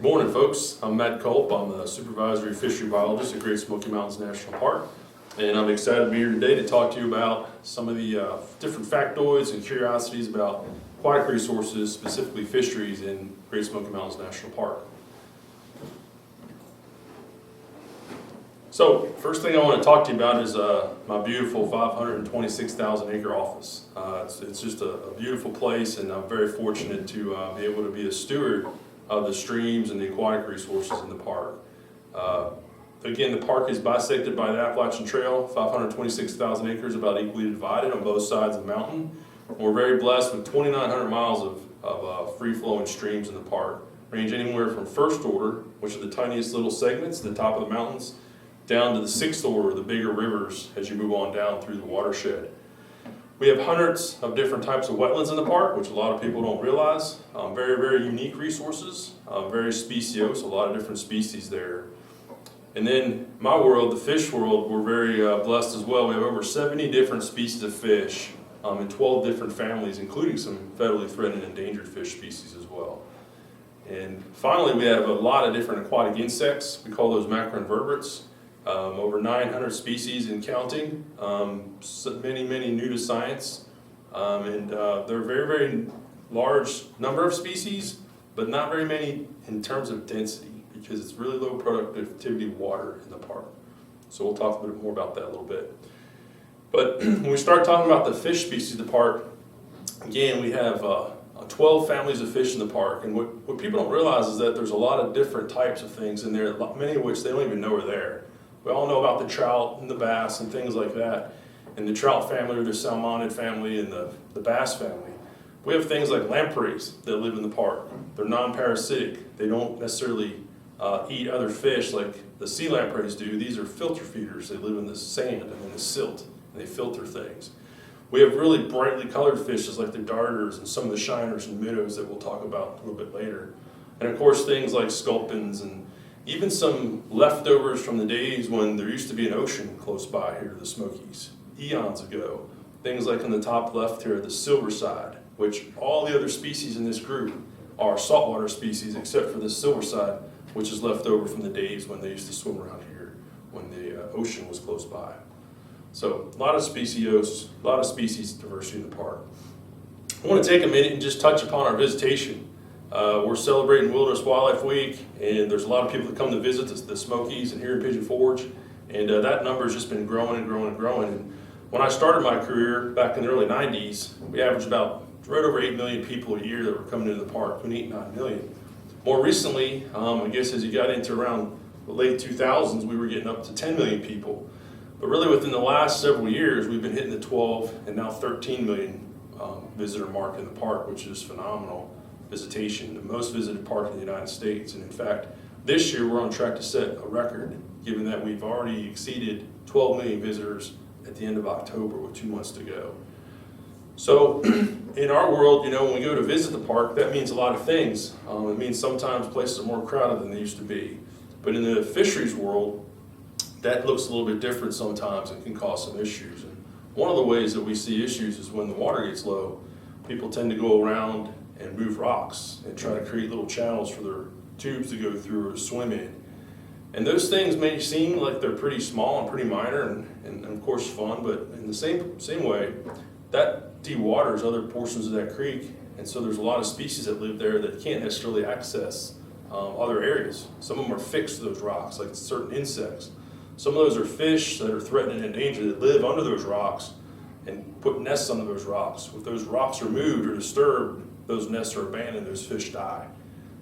Good morning, folks. I'm Kulp. I'm the Supervisory Fishery Biologist at Great Smoky Mountains National Park. And I'm excited to be here today to talk to you about some of the different factoids and curiosities about aquatic resources, specifically fisheries in Great Smoky Mountains National Park. So, first thing I want to talk to you about is my beautiful 526,000 acre office. It's just a beautiful place, and I'm very fortunate to be able to be a steward of the streams and the aquatic resources in the park. Again, the park is bisected by the Appalachian Trail, 526,000 acres, about equally divided on both sides of the mountain. We're very blessed with 2,900 miles of free-flowing streams in the park, range anywhere from first order, which are the tiniest little segments at the top of the mountains, down to the sixth order, the bigger rivers, as you move on down through the watershed. We have hundreds of different types of wetlands in the park, which a lot of people don't realize. Very, very unique resources, very speciose, a lot of different species there. And then my world, the fish world, we're very blessed as well. We have over 70 different species of fish in 12 different families, including some federally threatened and endangered fish species as well. And finally, we have a lot of different aquatic insects. We call those macroinvertebrates. Over 900 species and counting, many new to science, and they're a very, very large number of species, but not very many in terms of density, because it's really low productivity water in the park. So we'll talk a bit more about that a little bit. But when we start talking about the fish species of the park, again, we have 12 families of fish in the park, and what people don't realize is that there's a lot of different types of things in there, many of which they don't even know are there. We all know about the trout and the bass and things like that, and the trout family or the salmonid family and the bass family. We have things like lampreys that live in the park. They're non-parasitic. They don't necessarily eat other fish like the sea lampreys do. These are filter feeders. They live in the sand and in the silt, and they filter things. We have really brightly colored fishes like the darters and some of the shiners and minnows that we'll talk about a little bit later. And of course things like sculpins and even some leftovers from the days when there used to be an ocean close by here, the Smokies, eons ago. Things like in the top left here, the silverside, which all the other species in this group are saltwater species except for the silverside, which is left over from the days when they used to swim around here when the ocean was close by. So a lot of species diversity in the park. I want to take a minute and just touch upon our visitation. We're celebrating Wilderness Wildlife Week, and there's a lot of people that come to visit the Smokies and here in Pigeon Forge, and that number has just been growing and growing and growing. And when I started my career back in the early 90s, we averaged about right over 8 million people a year that were coming into the park, between 8 and 9 million. More recently, I guess as you got into around the late 2000s, we were getting up to 10 million people. But really within the last several years, we've been hitting the 12 and now 13 million visitor mark in the park, which is phenomenal visitation, the most visited park in the United States. And in fact, this year we're on track to set a record, given that we've already exceeded 12 million visitors at the end of October with 2 months to go. So in our world, when we go to visit the park, that means a lot of things. It means sometimes places are more crowded than they used to be. But in the fisheries world, that looks a little bit different sometimes and can cause some issues. And one of the ways that we see issues is when the water gets low, people tend to go around and move rocks and try to create little channels for their tubes to go through or to swim in. And those things may seem like they're pretty small and pretty minor and of course fun, but in the same way, that dewaters other portions of that creek, and so there's a lot of species that live there that can't necessarily access other areas. Some of them are fixed to those rocks, like certain insects. Some of those are fish that are threatened and endangered that live under those rocks and put nests under those rocks. If those rocks are moved or disturbed, those nests are abandoned, those fish die.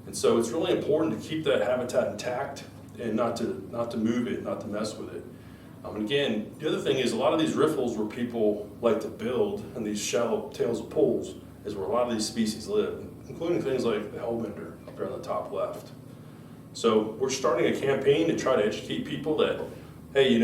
And so it's really important to keep that habitat intact and not to move it, not to mess with it. And again, the other thing is a lot of these riffles where people like to build and these shallow tails of pools is where a lot of these species live, including things like the hellbender up there on the top left. So we're starting a campaign to try to educate people that, hey,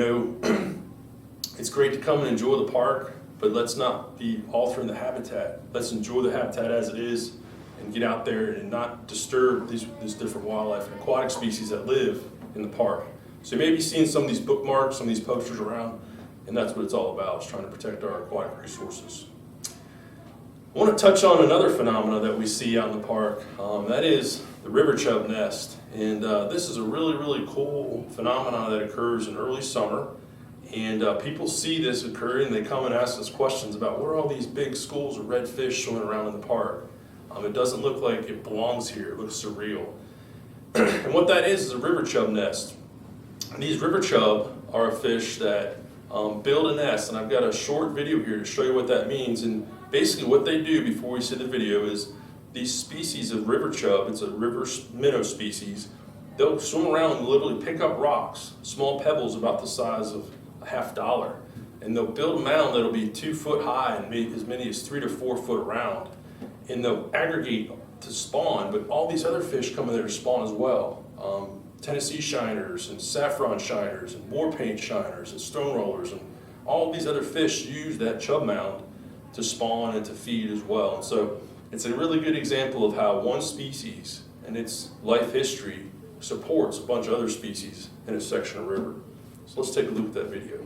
it's great to come and enjoy the park, but let's not be altering the habitat. Let's enjoy the habitat as it is and get out there and not disturb these different wildlife and aquatic species that live in the park. So you may be seeing some of these bookmarks, some of these posters around, and that's what it's all about, is trying to protect our aquatic resources. I want to touch on another phenomena that we see out in the park. That is the river chub nest. And this is a really cool phenomenon that occurs in early summer. And people see this occurring, they come and ask us questions about where are all these big schools of red fish swimming around in the park. It doesn't look like it belongs here, it looks surreal. And what that is a river chub nest. And these river chub are a fish that build a nest, and I've got a short video here to show you what that means. And basically what they do before we see the video is these species of river chub, it's a river minnow species, they'll swim around and literally pick up rocks, small pebbles about the size of a $50, and they'll build a mound that'll be 2 foot high and maybe as many as 3 to 4 foot around. And they'll aggregate to spawn, but all these other fish come in there to spawn as well. Tennessee shiners and saffron shiners and war paint shiners and stone rollers, and all these other fish use that chub mound to spawn and to feed as well. And so it's a really good example of how one species and its life history supports a bunch of other species in a section of river. So let's take a look at that video.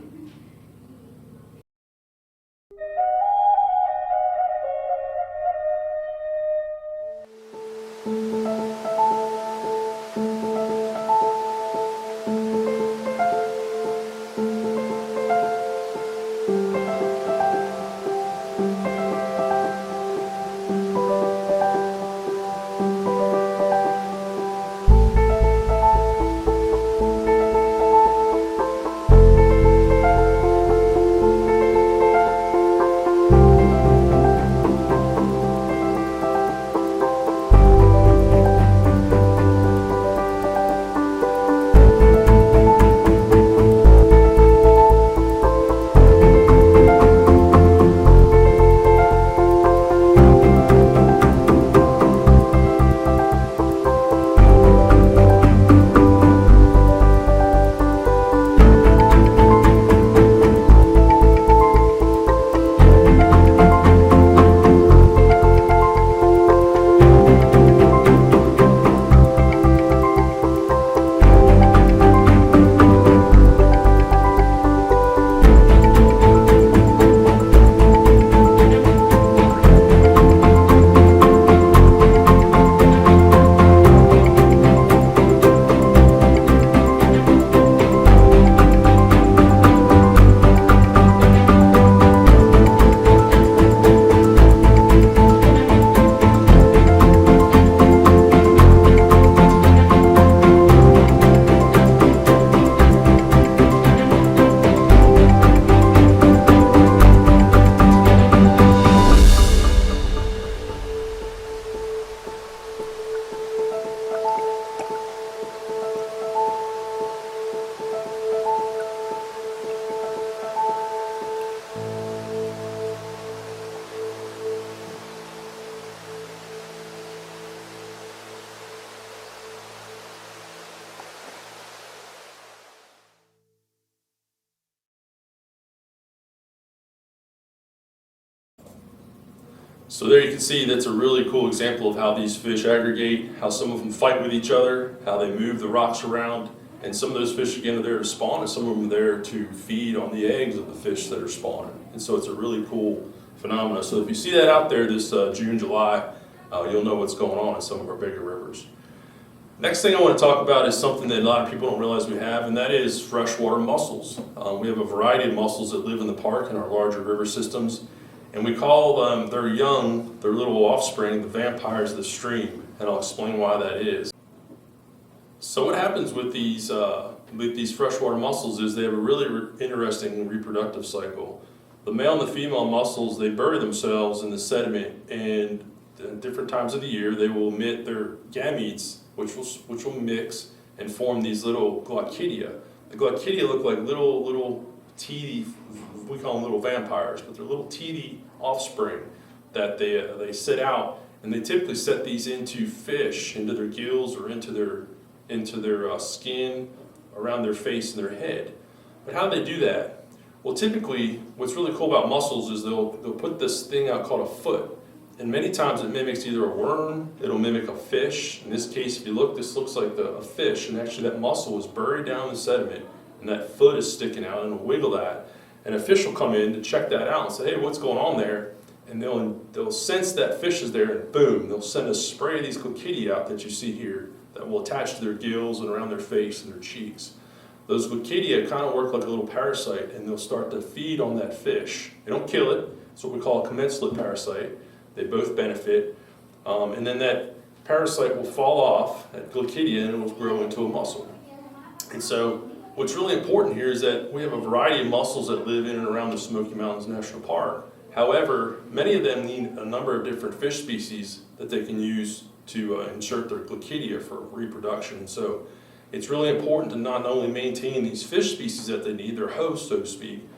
So there you can see that's a really cool example of how these fish aggregate, how some of them fight with each other, how they move the rocks around, and some of those fish again are there to spawn and some of them are there to feed on the eggs of the fish that are spawning. And so it's a really cool phenomenon. So if you see that out there this June, July, you'll know what's going on in some of our bigger rivers. Next thing I want to talk about is something that a lot of people don't realize we have, and that is freshwater mussels. We have a variety of mussels that live in the park and our larger river systems. And we call them, their young, their little offspring, the vampires of the stream, and I'll explain why that is. So what happens with these freshwater mussels is they have a really interesting reproductive cycle. The male and the female mussels, they bury themselves in the sediment, and at different times of the year they will emit their gametes, which will mix and form these little glaucidia. The glaucidia look like little teedy, we call them little vampires, but they're little teedy offspring that they set out, and they typically set these into fish, into their gills or into their skin, around their face and their head. But how do they do that? Well, typically, what's really cool about mussels is they'll put this thing out called a foot, and many times it mimics either a worm, it'll mimic a fish. In this case, if you look, this looks like a fish, and actually that mussel is buried down in the sediment, and that foot is sticking out, and it'll wiggle that. And a fish will come in to check that out and say, hey, what's going on there? and they'll sense that fish is there, and boom, they'll send a spray of these Kulp out that you see here that will attach to their gills and around their face and their cheeks. Those Kulp kind of work like a little parasite, and they'll start to feed on that fish. They don't kill it. It's what we call a commensal parasite. They both benefit. And then that parasite will fall off, that Kulp, and it will grow into a mussel. And so what's really important here is that we have a variety of mussels that live in and around the Smoky Mountains National Park. However, many of them need a number of different fish species that they can use to insert their Kulp for reproduction. So it's really important to not only maintain these fish species that they need, their hosts, so to speak,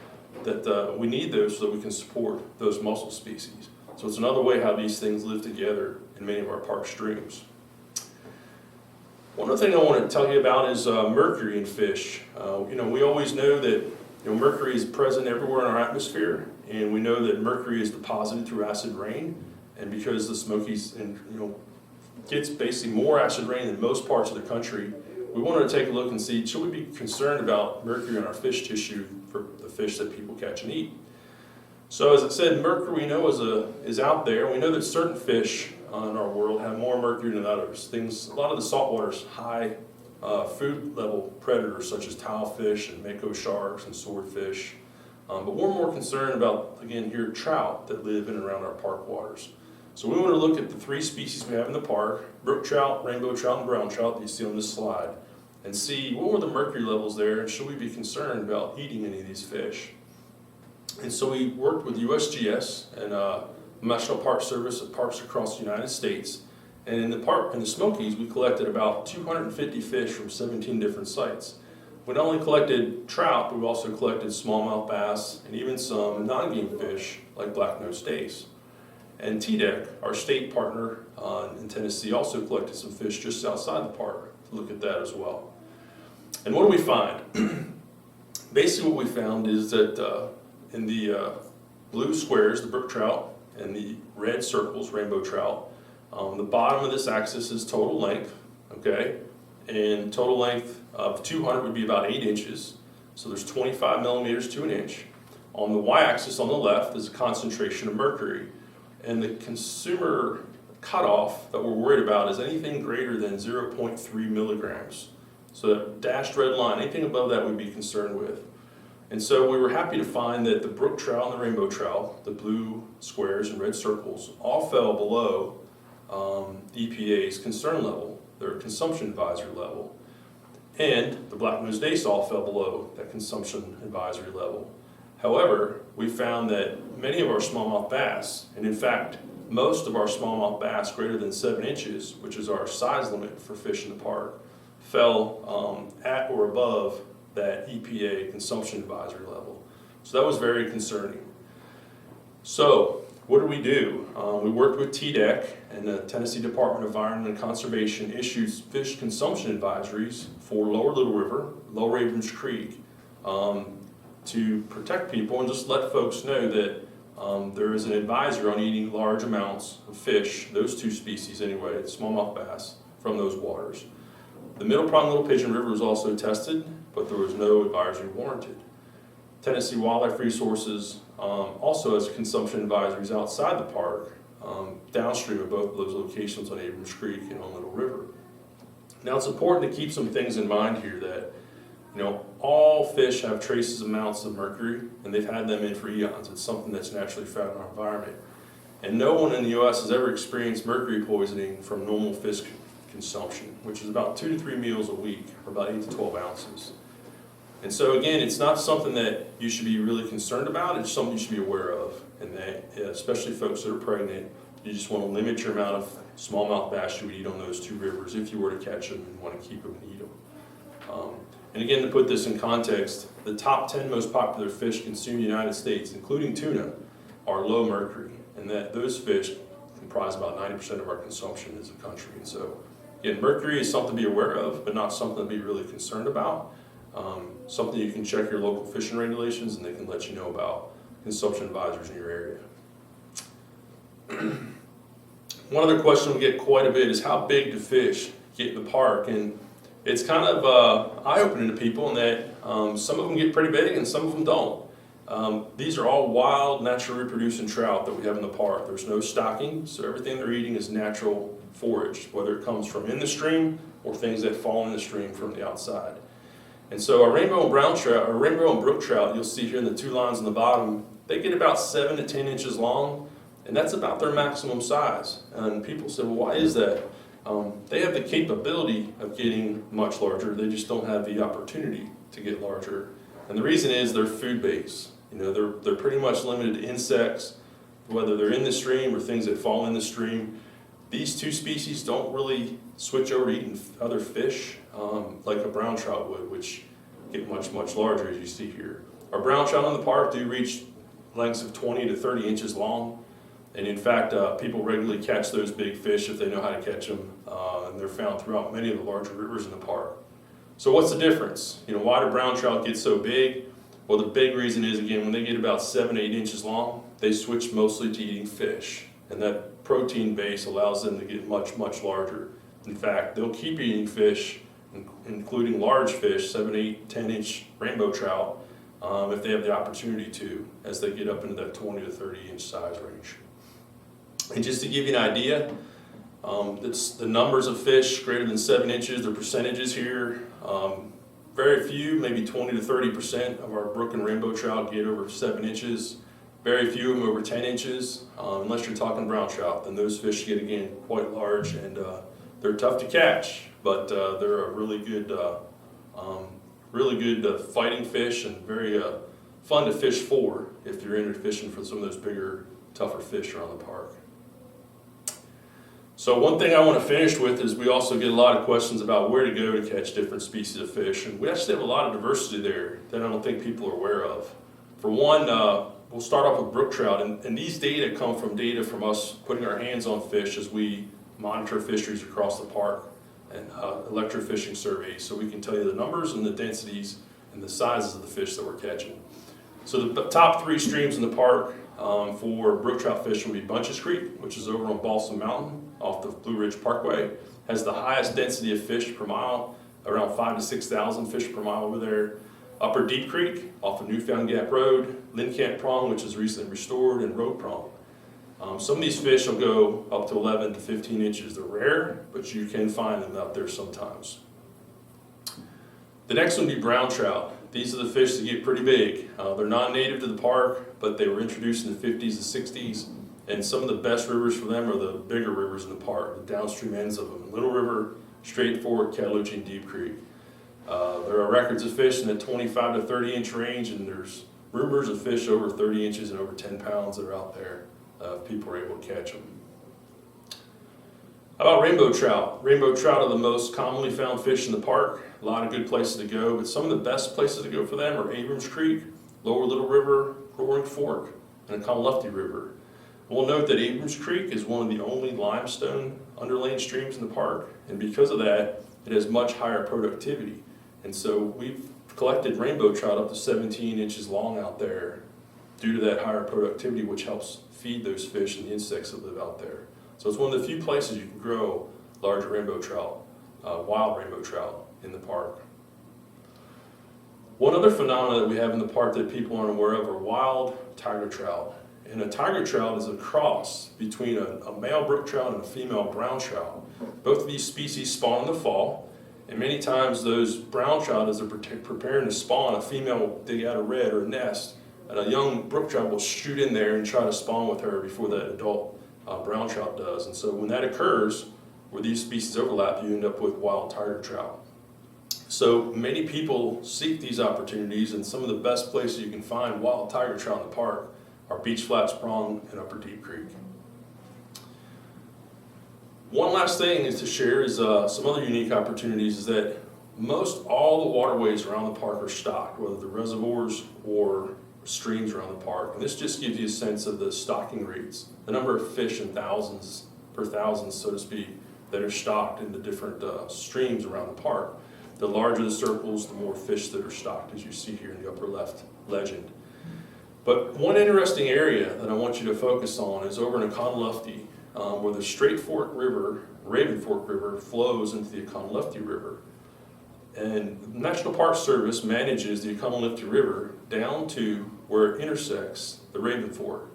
that we need those so that we can support those mussel species. So it's another way how these things live together in many of our park streams. One other thing I want to tell you about is mercury in fish. We always know that mercury is present everywhere in our atmosphere, and we know that mercury is deposited through acid rain. And because the Smokies gets basically more acid rain than most parts of the country, we wanted to take a look and see, should we be concerned about mercury in our fish tissue for the fish that people catch and eat? So as I said, mercury we know is out there. We know that certain fish in our world have more mercury than others. A lot of the saltwater's high food level predators such as tilefish and mako sharks and swordfish. But we're more concerned about, again here, trout that live in and around our park waters. So we want to look at the three species we have in the park, brook trout, rainbow trout, and brown trout that you see on this slide, and see what were the mercury levels there, and should we be concerned about eating any of these fish. And so we worked with USGS and National Park Service at parks across the United States. And in the Smokies, we collected about 250 fish from 17 different sites. We not only collected trout, but we also collected smallmouth bass and even some non-game fish like black-nosed dace. And TDEC, our state partner in Tennessee, also collected some fish just outside the park to look at that as well. And what do we find? Basically what we found is that in the blue squares, the brook trout, and the red circles, rainbow trout, the bottom of this axis is total length, okay? And total length of 200 would be about 8 inches. So there's 25 millimeters to an inch. On the y-axis on the left is a concentration of mercury. And the consumer cutoff that we're worried about is anything greater than 0.3 milligrams. So that dashed red line, anything above that we'd be concerned with. And so we were happy to find that the brook trout and the rainbow trout, the blue squares and red circles, all fell below EPA's concern level, their consumption advisory level. And the black-nosed dace all fell below that consumption advisory level. However, we found that many of our smallmouth bass, and in fact, most of our smallmouth bass greater than 7 inches, which is our size limit for fish in the park, fell at or above that EPA consumption advisory level. So that was very concerning. So what did we do? We worked with TDEC, and the Tennessee Department of Environment and Conservation issues fish consumption advisories for Lower Little River, Lower Abrams Creek, to protect people and just let folks know that there is an advisory on eating large amounts of fish, those two species anyway, smallmouth bass, from those waters. The Middle Prong Little Pigeon River was also tested, but there was no advisory warranted. Tennessee Wildlife Resources also has consumption advisories outside the park, downstream of both of those locations on Abrams Creek and on Little River. Now it's important to keep some things in mind here that all fish have traces amounts of mercury, and they've had them in for eons. It's something that's naturally found in our environment. And no one in the U.S. has ever experienced mercury poisoning from normal fish consumption, which is about 2 to 3 meals a week, or about 8 to 12 ounces. And so again, it's not something that you should be really concerned about, it's something you should be aware of. And that, especially folks that are pregnant, you just want to limit your amount of smallmouth bass you would eat on those two rivers if you were to catch them and want to keep them and eat them. And again, to put this in context, the top 10 most popular fish consumed in the United States, including tuna, are low mercury, and that those fish comprise about 90% of our consumption as a country. And so, again, mercury is something to be aware of, but not something to be really concerned about. Something you can check your local fishing regulations, and they can let you know about consumption advisories in your area. One other question we get quite a bit is how big do fish get in the park? And it's kind of eye-opening to people in that some of them get pretty big and some of them don't. These are all wild, naturally reproducing trout that we have in the park. There's no stocking, so everything they're eating is natural forage, whether it comes from in the stream or things that fall in the stream from the outside. And so our rainbow and brown trout, or rainbow and brook trout, you'll see here in the two lines on the bottom, they get about 7 to 10 inches long, and that's about their maximum size. And people say, well, why is that? They have the capability of getting much larger, they just don't have the opportunity to get larger. And the reason is they're food based. You know, they're pretty much limited to insects, whether they're in the stream or things that fall in the stream. These two species don't really switch over to eating other fish like a brown trout would, which get much, much larger as you see here. Our brown trout in the park do reach lengths of 20 to 30 inches long. And in fact, people regularly catch those big fish if they know how to catch them. And they're found throughout many of the larger rivers in the park. So what's the difference? You know, why do brown trout get so big? Well, the big reason is, again, when they get about 7 to 8 inches long, they switch mostly to eating fish. And that protein base allows them to get much, much larger. In fact, they'll keep eating fish, including large fish, 7, 8, 10-inch rainbow trout, if they have the opportunity to, as they get up into that 20 to 30-inch size range. And just to give you an idea, it's the numbers of fish greater than 7 inches, the percentages here. Very few, maybe 20 to 30% of our brook and rainbow trout get over 7 inches. Very few of them over 10 inches, unless you're talking brown trout. Then those fish get, again, quite large, and they're tough to catch, but they're a really good fighting fish and very fun to fish for if you're into fishing for some of those bigger, tougher fish around the park. So one thing I want to finish with is we also get a lot of questions about where to go to catch different species of fish, and we actually have a lot of diversity there that I don't think people are aware of. For one, we'll start off with brook trout, and these data come from data from us putting our hands on fish as we monitor fisheries across the park and electrofishing surveys, so we can tell you the numbers and the densities and the sizes of the fish that we're catching. So the top 3 streams in the park for brook trout fishing will be Bunches Creek, which is over on Balsam Mountain off the Blue Ridge Parkway. Has the highest density of fish per mile, around 5,000 to 6,000 fish per mile over there. Upper Deep Creek off of Newfound Gap Road, Lincamp Prong, which is recently restored, and Road Prong. Some of these fish will go up to 11 to 15 inches. They're rare, but you can find them out there sometimes. The next one would be brown trout. These are the fish that get pretty big. They're non-native to the park, but they were introduced in the 50s and 60s. And some of the best rivers for them are the bigger rivers in the park, the downstream ends of them. Little River, Straight Fork, Cataloochee, and Deep Creek. There are records of fish in the 25 to 30 inch range, and there's rumors of fish over 30 inches and over 10 pounds that are out there if people are able to catch them. How about rainbow trout? Rainbow trout are the most commonly found fish in the park. A lot of good places to go, but some of the best places to go for them are Abrams Creek, Lower Little River, Roaring Fork, and the Conlufty River. We'll note that Abrams Creek is one of the only limestone underlain streams in the park, and because of that, it has much higher productivity. And so we've collected rainbow trout up to 17 inches long out there due to that higher productivity, which helps feed those fish and the insects that live out there. So it's one of the few places you can grow large rainbow trout, wild rainbow trout in the park. One other phenomenon that we have in the park that people aren't aware of are wild tiger trout. And a tiger trout is a cross between a male brook trout and a female brown trout. Both of these species spawn in the fall, and many times those brown trout, as they're preparing to spawn, a female will dig out a red or a nest, and a young brook trout will shoot in there and try to spawn with her before that adult brown trout does. And so when that occurs, where these species overlap, you end up with wild tiger trout. So many people seek these opportunities, and some of the best places you can find wild tiger trout in the park are Beach Flats Prong and Upper Deep Creek. One last thing is to share is some other unique opportunities is that most all the waterways around the park are stocked, whether they're reservoirs or streams around the park. And this just gives you a sense of the stocking rates, the number of fish in thousands per thousand, so to speak, that are stocked in the different streams around the park. The larger the circles, the more fish that are stocked, as you see here in the upper left legend. But one interesting area that I want you to focus on is over in Conlufty, where the Straight Fork River, Raven Fork River, flows into the Conlufty River. And the National Park Service manages the Conlufty River down to where it intersects the Raven Fork.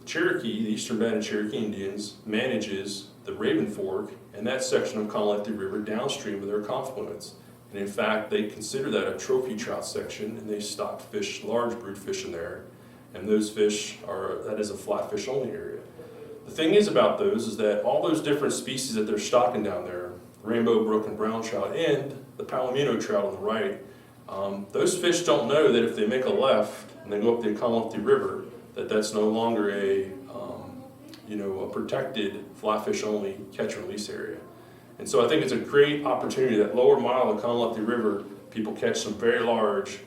Cherokee, the Eastern Band of Cherokee Indians, manages the Raven Fork and that section of Collective River downstream of their confluence. And in fact, they consider that a trophy trout section, and they stock fish, large brood fish in there. And those fish that is a flatfish only area. The thing is about those is that all those different species that they're stocking down there, rainbow, brook, and brown trout, and the palomino trout on the right, those fish don't know that if they make a left and they go up the Collective River, that's no longer a protected flatfish only catch and release area. And so I think it's a great opportunity. That lower mile of the Collective River, people catch some very large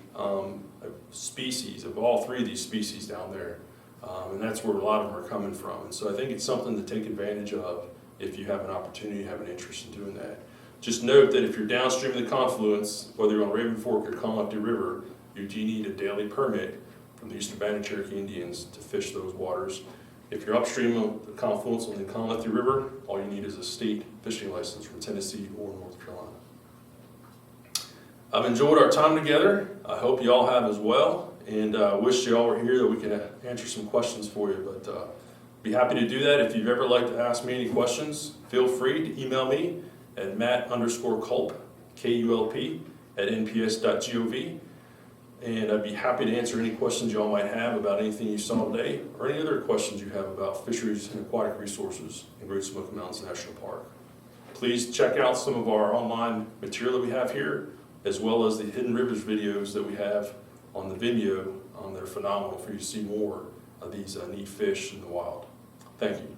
species of all three of these species down there. And that's where a lot of them are coming from. And so I think it's something to take advantage of if you have an opportunity, have an interest in doing that. Just note that if you're downstream of the confluence, whether you're on Raven Fork or Collective River, you do need a daily permit from the Eastern Band of Cherokee Indians to fish those waters. If you're upstream of the confluence on the Collective River, all you need is a state fishing license from Tennessee or North Carolina. I've enjoyed our time together. I hope you all have as well, and I wish you all were here that we can answer some questions for you, but be happy to do that. If you've ever like to ask me any questions, feel free to email me at matt_Kulp, KULP, @nps.gov. And I'd be happy to answer any questions y'all might have about anything you saw today, or any other questions you have about fisheries and aquatic resources in Great Smoky Mountains National Park. Please check out some of our online material that we have here, as well as the Hidden Rivers videos that we have on the Vimeo. They're phenomenal for you to see more of these neat fish in the wild. Thank you.